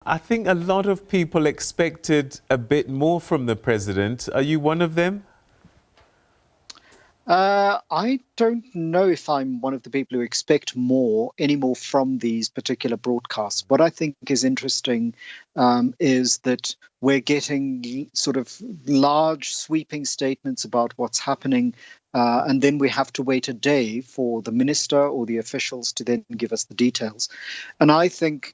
I think a lot of people expected a bit more from the president. Are you one of them? I don't know if I'm one of the people who expect any more from these particular broadcasts. What I think is interesting is that we're getting sort of large sweeping statements about what's happening. And then we have to wait a day for the minister or the officials to then give us the details. And I think,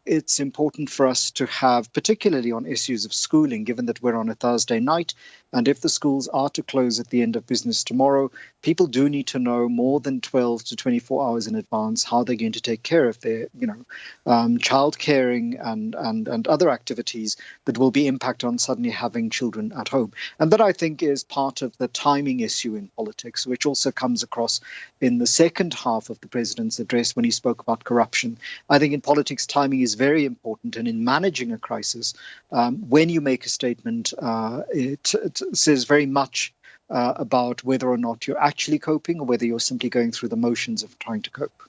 it's important for us to have, particularly on issues of schooling, given that we're on a Thursday night, and if the schools are to close at the end of business tomorrow, people do need to know more than 12 to 24 hours in advance how they're going to take care of their, child caring and other activities that will be impact on suddenly having children at home. And that, I think, is part of the timing issue in politics, which also comes across in the second half of the president's address when he spoke about corruption. I think in politics, timing is very important. And in managing a crisis, when you make a statement, it says very much about whether or not you're actually coping or whether you're simply going through the motions of trying to cope.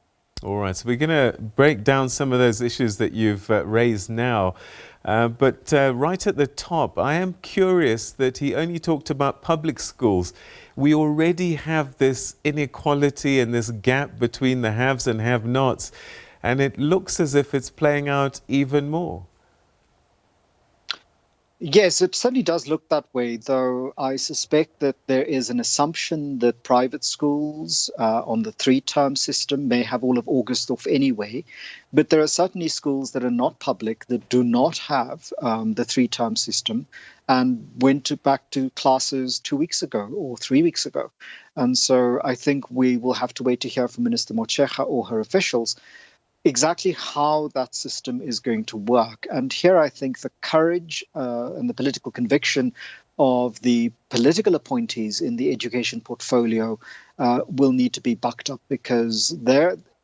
All right, so we're going to break down some of those issues that you've raised now. But right at the top, I am curious that he only talked about public schools. We already have this inequality and this gap between the haves and have-nots, and it looks as if it's playing out even more. Yes, it certainly does look that way, though I suspect that there is an assumption that private schools on the three-term system may have all of August off anyway. But there are certainly schools that are not public that do not have the three-term system and back to classes 2 weeks ago or 3 weeks ago. And so I think we will have to wait to hear from Minister Motshekga or her officials exactly how that system is going to work. And here I think the courage and the political conviction of the political appointees in the education portfolio will need to be bucked up, because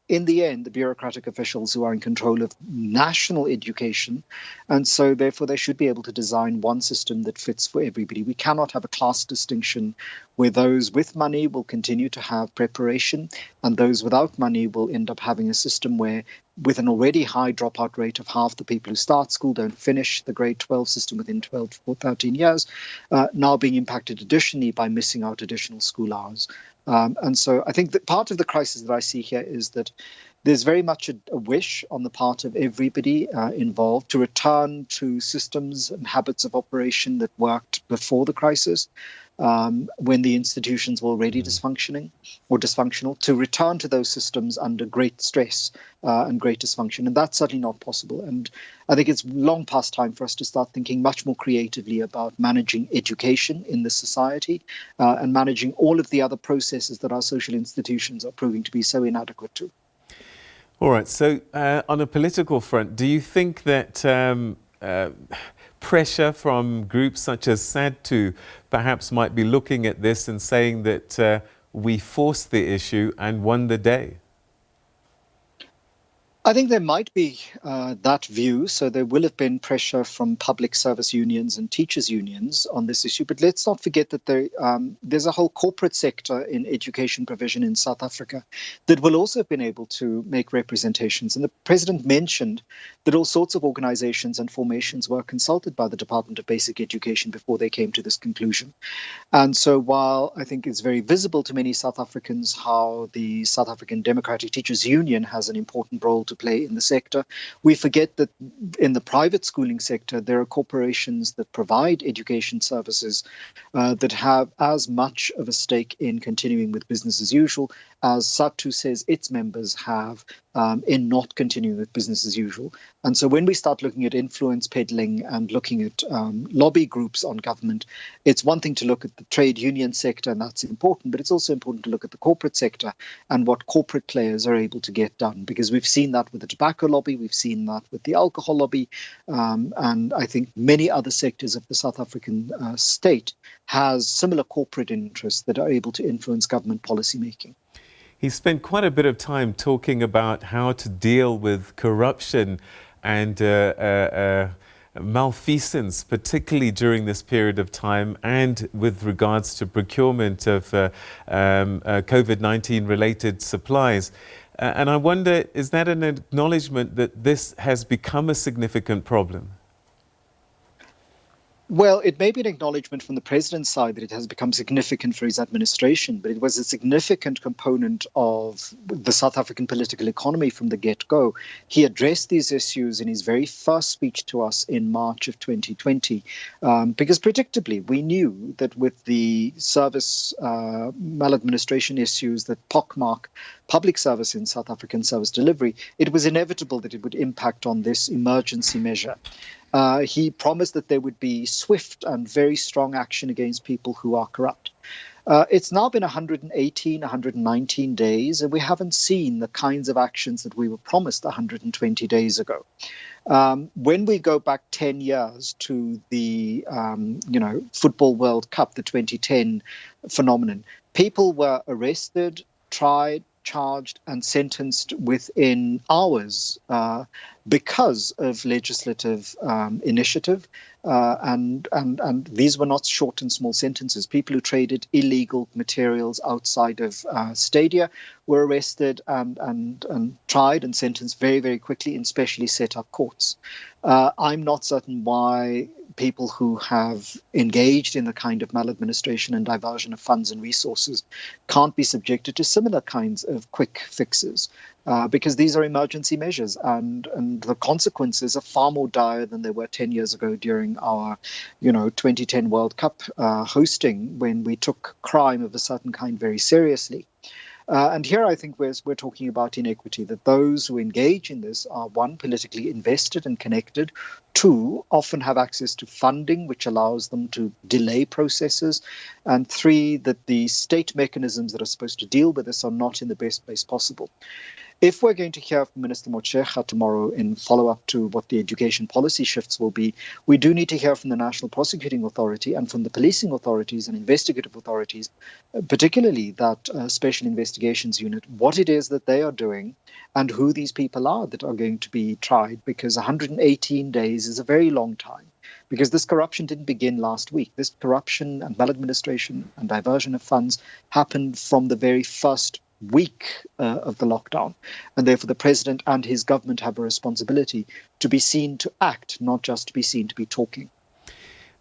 in the end, the bureaucratic officials who are in control of national education. And so therefore, they should be able to design one system that fits for everybody. We cannot have a class distinction where those with money will continue to have preparation and those without money will end up having a system where, with an already high dropout rate of half the people who start school don't finish the grade 12 system within 12 or 13 years, now being impacted additionally by missing out additional school hours. And so I think that part of the crisis that I see here is that there's very much a wish on the part of everybody involved to return to systems and habits of operation that worked before the crisis, when the institutions were already dysfunctional, to return to those systems under great stress and great dysfunction. And that's certainly not possible. And I think it's long past time for us to start thinking much more creatively about managing education in this society and managing all of the other processes that our social institutions are proving to be so inadequate to. All right. So on a political front, do you think that pressure from groups such as SADTU perhaps might be looking at this and saying that we forced the issue and won the day? I think there might be that view. So there will have been pressure from public service unions and teachers unions on this issue. But let's not forget that there's a whole corporate sector in education provision in South Africa that will also have been able to make representations. And the president mentioned that all sorts of organizations and formations were consulted by the Department of Basic Education before they came to this conclusion. And so while I think it's very visible to many South Africans how the South African Democratic Teachers Union has an important role to play in the sector, we forget that in the private schooling sector, there are corporations that provide education services that have as much of a stake in continuing with business as usual as SADTU says its members have in not continuing with business as usual. And so when we start looking at influence peddling and looking at lobby groups on government, it's one thing to look at the trade union sector, and that's important, but it's also important to look at the corporate sector and what corporate players are able to get done, because we've seen that with the tobacco lobby, we've seen that with the alcohol lobby, and I think many other sectors of the South African state has similar corporate interests that are able to influence government policy making. He spent quite a bit of time talking about how to deal with corruption and malfeasance, particularly during this period of time, and with regards to procurement of COVID-19 related supplies. And I wonder, is that an acknowledgement that this has become a significant problem? Well, it may be an acknowledgement from the president's side that it has become significant for his administration, but it was a significant component of the South African political economy from the get-go. He addressed these issues in his very first speech to us in March of 2020, because predictably we knew that with the service maladministration issues that pockmark public service in South African service delivery, it was inevitable that it would impact on this emergency measure. He promised that there would be swift and very strong action against people who are corrupt. It's now been 118, 119 days, and we haven't seen the kinds of actions that we were promised 120 days ago. When we go back 10 years to the Football World Cup, the 2010 phenomenon, people were arrested, tried, charged and sentenced within hours because of legislative initiative. And these were not short and small sentences. People who traded illegal materials outside of stadia were arrested and tried and sentenced very, very quickly in specially set up courts. I'm not certain why people who have engaged in the kind of maladministration and diversion of funds and resources can't be subjected to similar kinds of quick fixes, because these are emergency measures, and the consequences are far more dire than they were 10 years ago during our 2010 World Cup hosting, when we took crime of a certain kind very seriously. And here I think we're talking about inequity, that those who engage in this are, one, politically invested and connected, two, often have access to funding, which allows them to delay processes, and three, that the state mechanisms that are supposed to deal with this are not in the best place possible. If we're going to hear from Minister Motshekga tomorrow in follow-up to what the education policy shifts will be, we do need to hear from the National Prosecuting Authority and from the policing authorities and investigative authorities, particularly that Special Investigations Unit, what it is that they are doing and who these people are that are going to be tried, because 118 days is a very long time. Because this corruption didn't begin last week. This corruption and maladministration and diversion of funds happened from the very first week of the lockdown. And therefore, the president and his government have a responsibility to be seen to act, not just to be seen to be talking.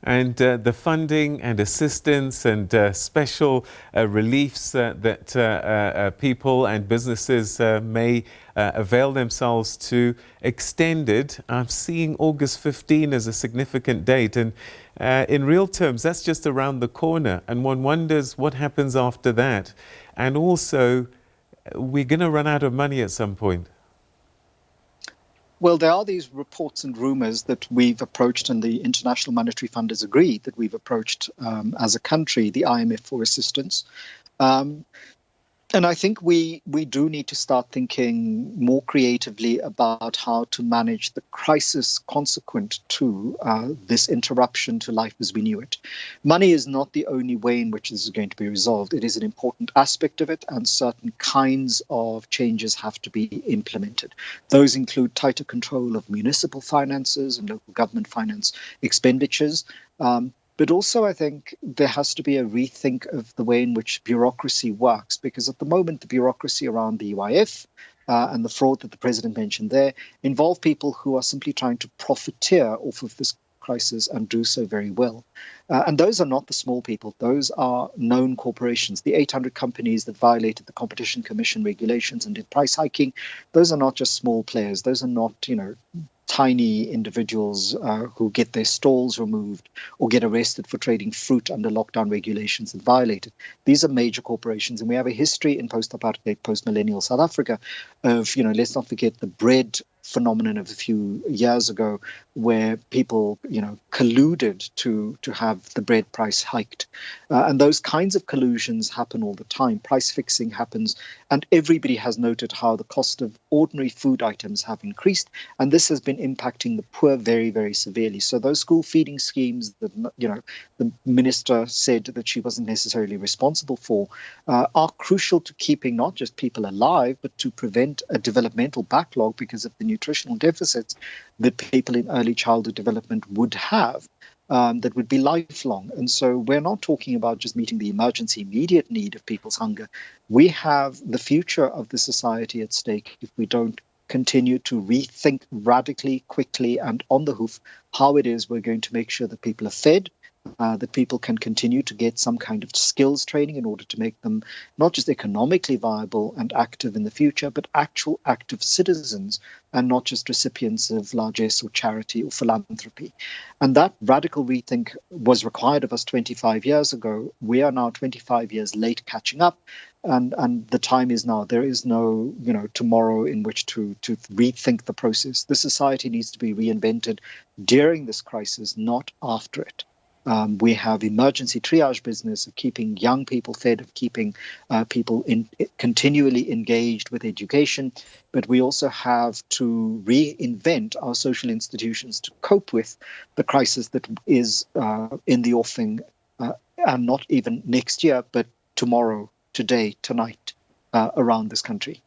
And the funding and assistance and special reliefs that people and businesses may avail themselves to extended. I'm seeing August 15 as a significant date. And in real terms, that's just around the corner. And one wonders what happens after that. And also, we're going to run out of money at some point. Well, there are these reports and rumors that we've approached, and the International Monetary Fund has agreed that we've approached as a country the IMF for assistance. And I think we do need to start thinking more creatively about how to manage the crisis consequent to this interruption to life as we knew it. Money is not the only way in which this is going to be resolved. It is an important aspect of it, and certain kinds of changes have to be implemented. Those include tighter control of municipal finances and local government finance expenditures. But also, I think there has to be a rethink of the way in which bureaucracy works, because at the moment, the bureaucracy around the UIF and the fraud that the president mentioned there involve people who are simply trying to profiteer off of this crisis and do so very well. And those are not the small people. Those are known corporations. The 800 companies that violated the Competition Commission regulations and did price hiking, those are not just small players. Those are not, tiny individuals who get their stalls removed or get arrested for trading fruit under lockdown regulations that violated. These are major corporations, and we have a history in post-apartheid, post-millennial South Africa of, let's not forget the bread phenomenon of a few years ago, where people, colluded to have the bread price hiked. And those kinds of collusions happen all the time. Price fixing happens, and everybody has noted how the cost of ordinary food items have increased, and this has been impacting the poor very, very severely. So those school feeding schemes that, the minister said that she wasn't necessarily responsible for are crucial to keeping not just people alive, but to prevent a developmental backlog because of the nutritional deficits that people in early childhood development would have. that would be lifelong. And so we're not talking about just meeting the emergency, immediate need of people's hunger. We have the future of the society at stake if we don't continue to rethink radically, quickly, and on the hoof how it is we're going to make sure that people are fed, that people can continue to get some kind of skills training in order to make them not just economically viable and active in the future, but actual active citizens and not just recipients of largesse or charity or philanthropy. And that radical rethink was required of us 25 years ago. We are now 25 years late catching up. And the time is now. There is no, tomorrow in which to rethink the process. The society needs to be reinvented during this crisis, not after it. We have emergency triage business of keeping young people fed, of keeping people continually engaged with education. But we also have to reinvent our social institutions to cope with the crisis that is in the offing, and not even next year, but tomorrow, today, tonight, around this country.